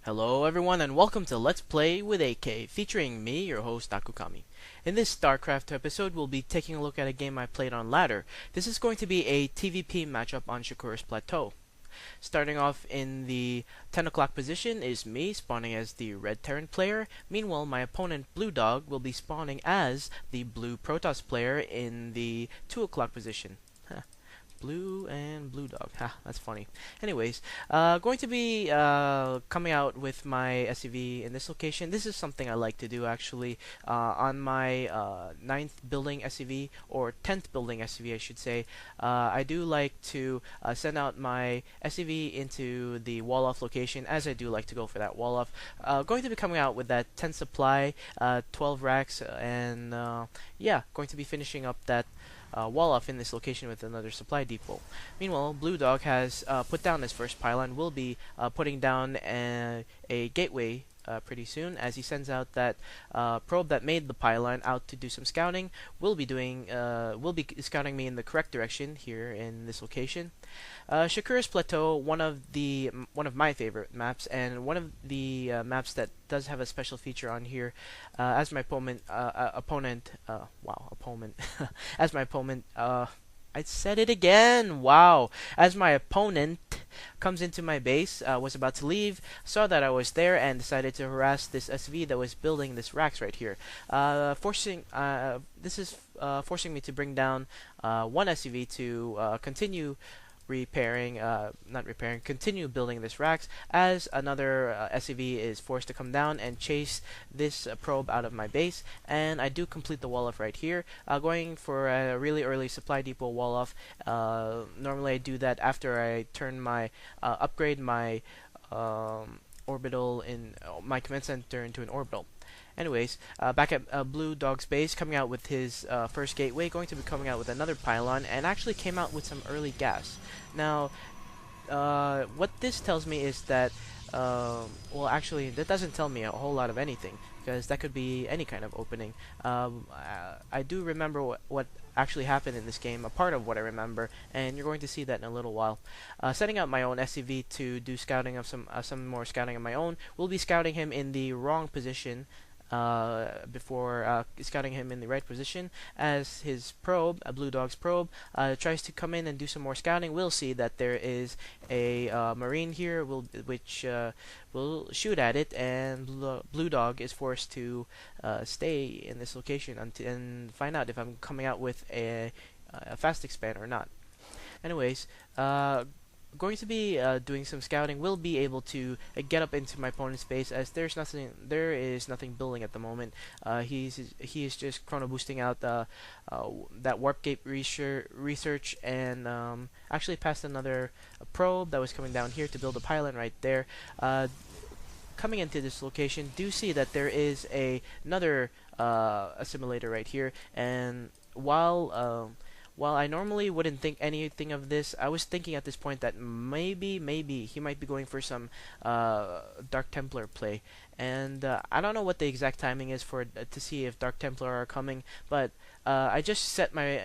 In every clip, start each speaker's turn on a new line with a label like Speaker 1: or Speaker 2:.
Speaker 1: Hello everyone and welcome to Let's Play with AK, featuring me, your host Akukami. In this StarCraft episode, we'll be taking a look at a game I played on ladder. This is going to be a TVP matchup on Shakuras Plateau. Starting off in the 10 o'clock position is me, spawning as the red Terran player. Meanwhile, my opponent BlueDog will be spawning as the blue Protoss player in the 2 o'clock position. Blue and BlueDog. Ha, that's funny. Anyways, going to be coming out with my SCV in this location. This is something I like to do actually on my 9th building SCV, or 10th building SCV I should say. I do like to send out my SCV into the wall off location, as I do like to go for that wall off. Going to be coming out with that 10 supply, 12 racks, and yeah, going to be finishing up that wall off in this location with another supply depot. Meanwhile, BlueDog has put down his first pylon. Will be putting down a gateway pretty soon, as he sends out that probe that made the pylon out to do some scouting. Will be scouting me in the correct direction here in this location. Shakuras Plateau, one of my favorite maps, and one of the maps that does have a special feature on here. As my opponent, as my opponent, I said it again. Wow. As my opponent comes into my base, was about to leave, saw that I was there, and decided to harass this SV that was building this racks right here. Forcing me to bring down one SCV to continue continue building this racks, as another SCV is forced to come down and chase this probe out of my base, and I do complete the wall off right here, going for a really early supply depot wall off. Normally I do that after I turn my upgrade my orbital in my command center into an orbital. Anyways, back at BlueDog's base, coming out with his first gateway, going to be coming out with another pylon, and actually came out with some early gas. Now, what this tells me is that, well, actually, that doesn't tell me a whole lot of anything, because that could be any kind of opening. I do remember what actually happened in this game, a part of what I remember, and you're going to see that in a little while. Setting up my own SCV to do scouting of some more scouting of my own. We'll be scouting him in the wrong position before scouting him in the right position, as his probe, a BlueDog's probe, tries to come in and do some more scouting. We'll see that there is a marine here, which will shoot at it, and BlueDog is forced to stay in this location and find out if I'm coming out with a fast expand or not. Anyways, going to be doing some scouting. Will be able to get up into my opponent's base, as there is nothing building at the moment. He is just chrono boosting out that warp gate research, and actually passed another probe that was coming down here to build a pylon right there. Coming into this location, do see that there is another assimilator right here, and while I normally wouldn't think anything of this, I was thinking at this point that maybe he might be going for some Dark Templar play, and I don't know what the exact timing is for to see if Dark Templar are coming, but I just set my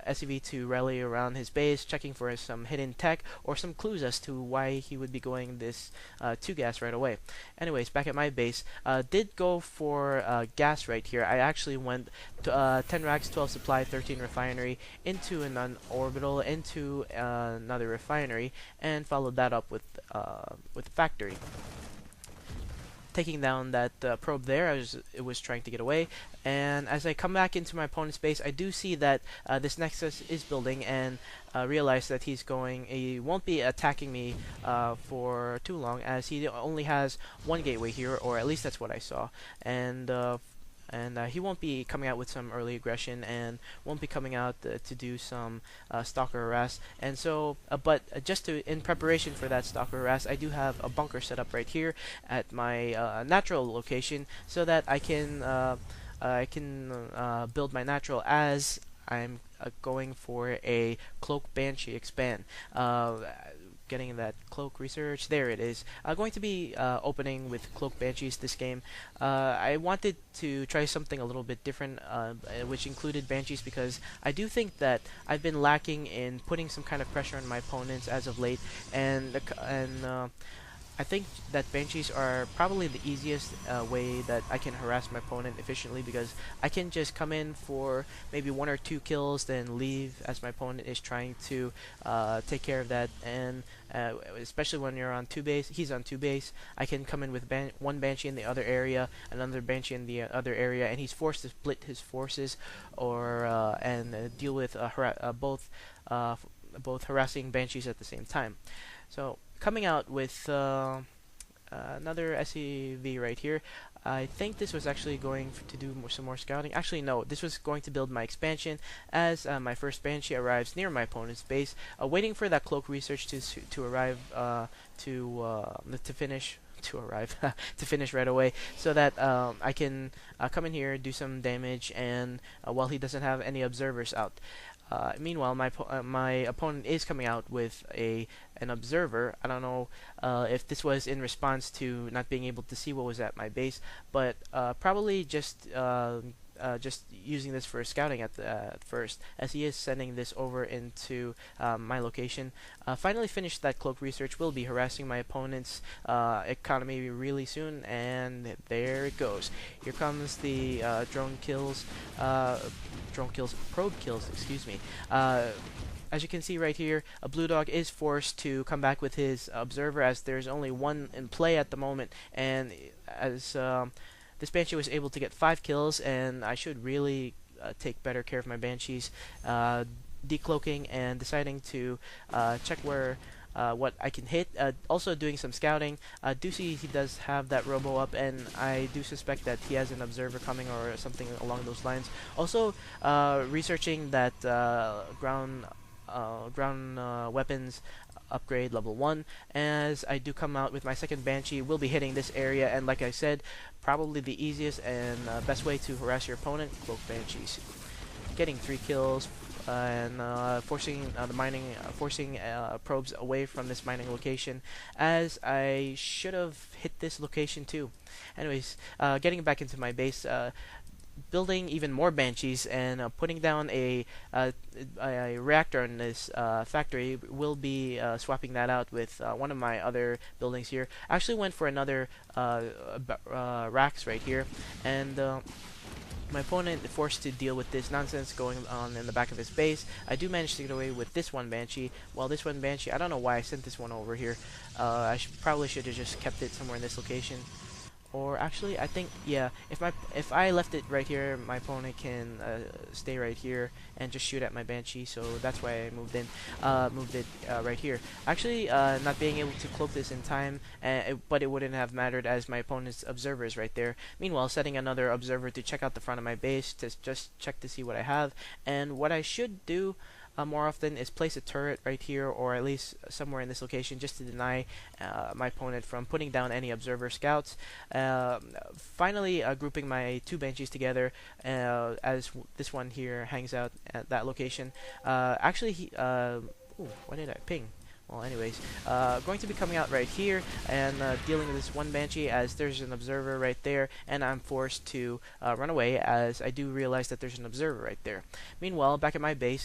Speaker 1: SCV to rally around his base, checking for some hidden tech or some clues as to why he would be going this 2 gas right away. Anyways, back at my base, did go for gas right here. I actually went to 10 racks, 12 supply, 13 refinery, into an orbital, into another refinery, and followed that up with factory. Taking down that probe there, it was trying to get away, and as I come back into my opponent's base, I do see that this Nexus is building, and realize that he won't be attacking me for too long, as he only has one gateway here, or at least that's what I saw, and he won't be coming out with some early aggression, and won't be coming out to do some stalker harass. And so, but just in preparation for that stalker harass, I do have a bunker set up right here at my natural location, so that I can build my natural, as I'm going for a Cloak Banshee expand. Getting that cloak research, there it is. Going to be opening with Cloak Banshees this game. I wanted to try something a little bit different, which included Banshees, because I do think that I've been lacking in putting some kind of pressure on my opponents as of late, and I think that Banshees are probably the easiest way that I can harass my opponent efficiently, because I can just come in for maybe 1 or 2 kills, then leave as my opponent is trying to take care of that. And especially when you're on 2 base, he's on 2 base, I can come in with one Banshee in the other area, another Banshee in the other area, and he's forced to split his forces, or and deal with uh, both harassing Banshees at the same time. So coming out with another SEV right here. I think this was actually going to do some more scouting. Actually, no, this was going to build my expansion as my first Banshee arrives near my opponent's base, waiting for that cloak research to arrive to finish. To arrive to finish right away, so that I can come in here, do some damage, and while he doesn't have any observers out. Meanwhile, my opponent is coming out with an observer. I don't know if this was in response to not being able to see what was at my base, but probably just using this for scouting at first, as he is sending this over into my location. Finally finished that cloak research. Will be harassing my opponent's economy really soon, and there it goes. Here comes the probe kills, excuse me. As you can see right here, a BlueDog is forced to come back with his observer, as there's only one in play at the moment, and as this Banshee was able to get 5 kills, and I should really take better care of my Banshees, decloaking and deciding to check what I can hit. Also doing some scouting. Do see he does have that robo up, and I do suspect that he has an observer coming or something along those lines. Also researching that ground weapons upgrade level 1, as I do come out with my second Banshee. Will be hitting this area, and like I said, probably the easiest and best way to harass your opponent, cloak Banshees. Getting 3 kills, and forcing probes away from this mining location, as I should have hit this location too. Anyways, getting back into my base, building even more Banshees, and putting down a reactor in this factory. Will be swapping that out with one of my other buildings here. Actually went for another racks right here, and my opponent forced to deal with this nonsense going on in the back of his base. I do manage to get away with this one Banshee. Well, this one Banshee, I don't know why I sent this one over here. I probably should have just kept it somewhere in this location. Or actually, I think, yeah, if I left it right here, my opponent can stay right here and just shoot at my Banshee. So that's why I moved it right here. Actually, not being able to cloak this in time, but it wouldn't have mattered, as my opponent's observer is right there. Meanwhile, setting another observer to check out the front of my base to just check to see what I have. And what I should do more often is place a turret right here, or at least somewhere in this location, just to deny my opponent from putting down any observer scouts. Finally, grouping my 2 Banshees together, as this one here hangs out at that location. Actually, ooh, what did I ping? Well, anyways, going to be coming out right here and dealing with this one Banshee, as there's an observer right there, and I'm forced to run away, as I do realize that there's an observer right there. Meanwhile, back at my base,